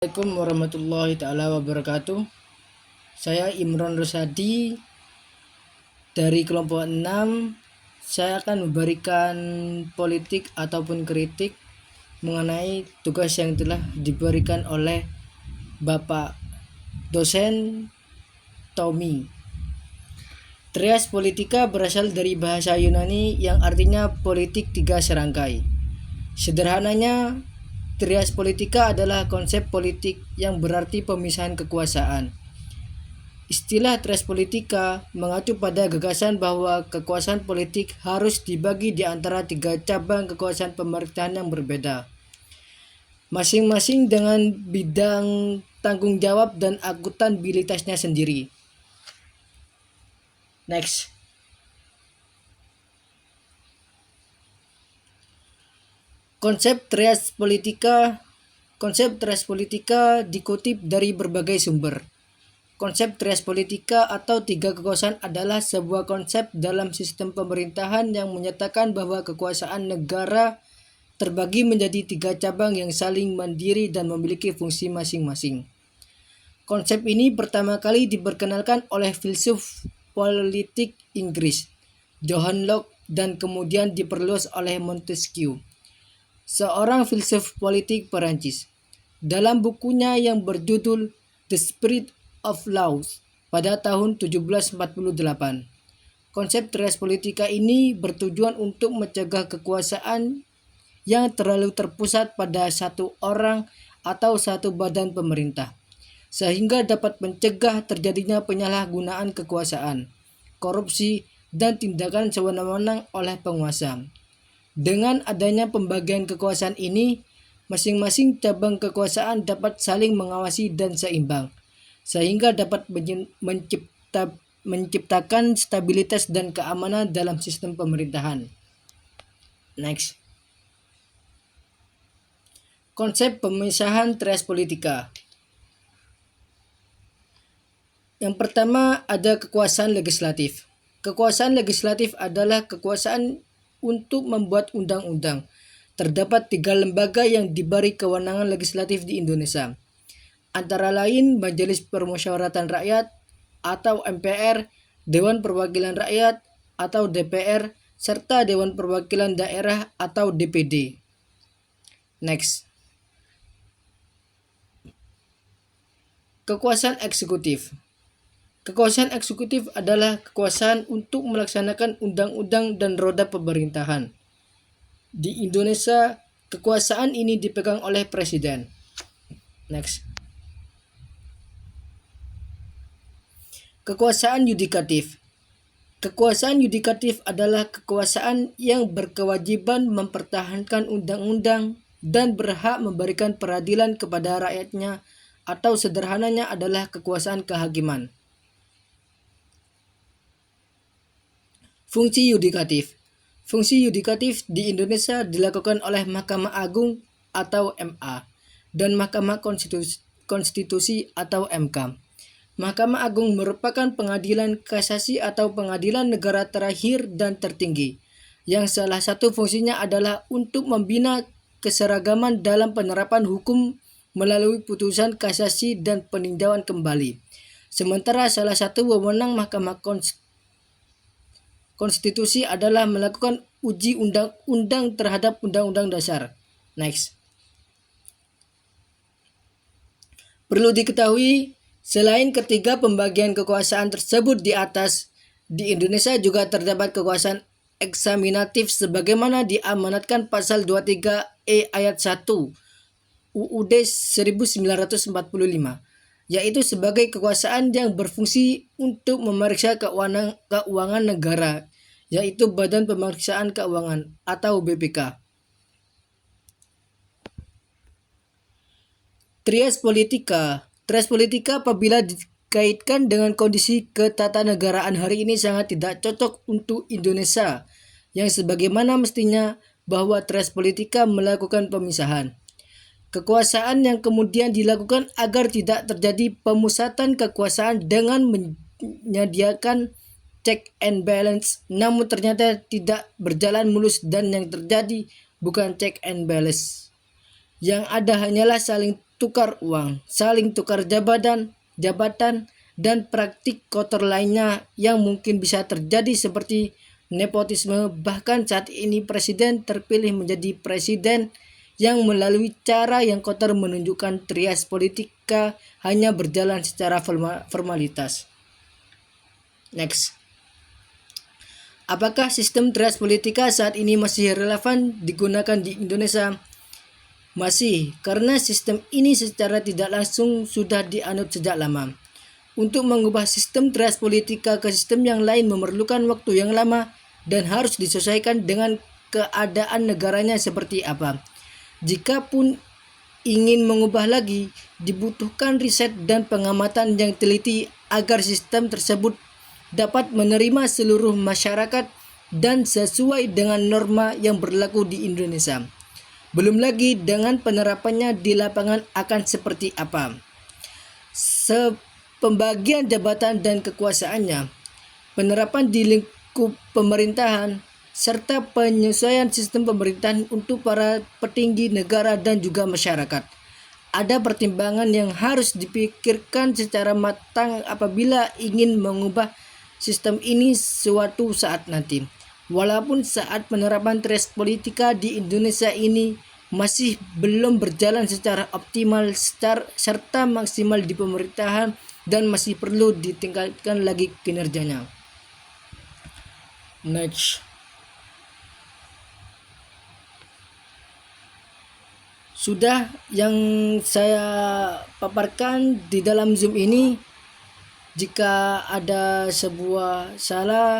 Assalamualaikum warahmatullahi taala wabarakatuh. Saya Imron Rosadi dari kelompok 6. Saya akan memberikan politik ataupun kritik mengenai tugas yang telah diberikan oleh Bapak dosen Tommy. Trias politika berasal dari bahasa Yunani yang artinya politik tiga serangkai. Sederhananya, trias politika adalah konsep politik yang berarti pemisahan kekuasaan. Istilah trias politika mengacu pada gagasan bahwa kekuasaan politik harus dibagi di antara tiga cabang kekuasaan pemerintahan yang berbeda, masing-masing dengan bidang tanggung jawab dan akuntabilitasnya sendiri. Next. Konsep trias politika dikutip dari berbagai sumber. Konsep trias politika atau tiga kekuasaan adalah sebuah konsep dalam sistem pemerintahan yang menyatakan bahwa kekuasaan negara terbagi menjadi tiga cabang yang saling mandiri dan memiliki fungsi masing-masing. Konsep ini pertama kali diperkenalkan oleh filsuf politik Inggris, John Locke, dan kemudian diperluas oleh Montesquieu, seorang filsuf politik Perancis, dalam bukunya yang berjudul The Spirit of Laws pada tahun 1748. Konsep trias politika ini bertujuan untuk mencegah kekuasaan yang terlalu terpusat pada satu orang atau satu badan pemerintah, sehingga dapat mencegah terjadinya penyalahgunaan kekuasaan, korupsi, dan tindakan sewenang-wenang oleh penguasa. Dengan adanya pembagian kekuasaan ini, masing-masing cabang kekuasaan dapat saling mengawasi dan seimbang, sehingga dapat menciptakan stabilitas dan keamanan dalam sistem pemerintahan. Next. Konsep pemisahan trias politika. Yang pertama ada kekuasaan legislatif. Kekuasaan legislatif adalah kekuasaan untuk membuat undang-undang. Terdapat tiga lembaga yang diberi kewenangan legislatif di Indonesia, antara lain Majelis Permusyawaratan Rakyat atau MPR, Dewan Perwakilan Rakyat atau DPR, serta Dewan Perwakilan Daerah atau DPD. Next. Kekuasaan eksekutif. Kekuasaan eksekutif adalah kekuasaan untuk melaksanakan undang-undang dan roda pemerintahan. Di Indonesia, kekuasaan ini dipegang oleh presiden. Next. Kekuasaan yudikatif. Kekuasaan yudikatif adalah kekuasaan yang berkewajiban mempertahankan undang-undang dan berhak memberikan peradilan kepada rakyatnya, atau sederhananya adalah kekuasaan kehakiman. Fungsi yudikatif. Fungsi yudikatif di Indonesia dilakukan oleh Mahkamah Agung atau MA dan Mahkamah Konstitusi atau MK. Mahkamah Agung merupakan pengadilan kasasi atau pengadilan negara terakhir dan tertinggi, yang salah satu fungsinya adalah untuk membina keseragaman dalam penerapan hukum melalui putusan kasasi dan peninjauan kembali. Sementara salah satu wewenang Mahkamah Konstitusi adalah melakukan uji undang-undang terhadap Undang-Undang Dasar. Next. Perlu diketahui, selain ketiga pembagian kekuasaan tersebut di atas, di Indonesia juga terdapat kekuasaan eksaminatif sebagaimana diamanatkan pasal 23E ayat 1 UUD 1945, yaitu sebagai kekuasaan yang berfungsi untuk memeriksa keuangan negara, yaitu Badan Pemeriksaan Keuangan atau BPK. Trias politika. Trias politika apabila dikaitkan dengan kondisi ketatanegaraan hari ini sangat tidak cocok untuk Indonesia, yang sebagaimana mestinya bahwa trias politika melakukan pemisahan kekuasaan yang kemudian dilakukan agar tidak terjadi pemusatan kekuasaan dengan menyediakan check and balance, namun ternyata tidak berjalan mulus dan yang terjadi bukan check and balance. Yang ada hanyalah saling tukar uang, saling tukar jabatan, dan praktik kotor lainnya yang mungkin bisa terjadi seperti nepotisme. Bahkan saat ini presiden terpilih menjadi presiden yang melalui cara yang kotor menunjukkan trias politika hanya berjalan secara formalitas. Next. Apakah sistem trias politika saat ini masih relevan digunakan di Indonesia? Masih, karena sistem ini secara tidak langsung sudah dianut sejak lama. Untuk mengubah sistem trias politika ke sistem yang lain memerlukan waktu yang lama dan harus disesuaikan dengan keadaan negaranya seperti apa. Jikapun ingin mengubah lagi, dibutuhkan riset dan pengamatan yang teliti agar sistem tersebut dapat menerima seluruh masyarakat dan sesuai dengan norma yang berlaku di Indonesia. Belum lagi dengan penerapannya di lapangan akan seperti apa. Pembagian jabatan dan kekuasaannya, penerapan di lingkup pemerintahan, serta penyesuaian sistem pemerintahan untuk para petinggi negara dan juga masyarakat. Ada pertimbangan yang harus dipikirkan secara matang apabila ingin mengubah sistem ini suatu saat nanti. Walaupun saat penerapan trias politika di Indonesia ini masih belum berjalan secara optimal serta maksimal di pemerintahan dan masih perlu ditingkatkan lagi kinerjanya. Next. Sudah yang saya paparkan di dalam Zoom ini. Jika ada sebuah salah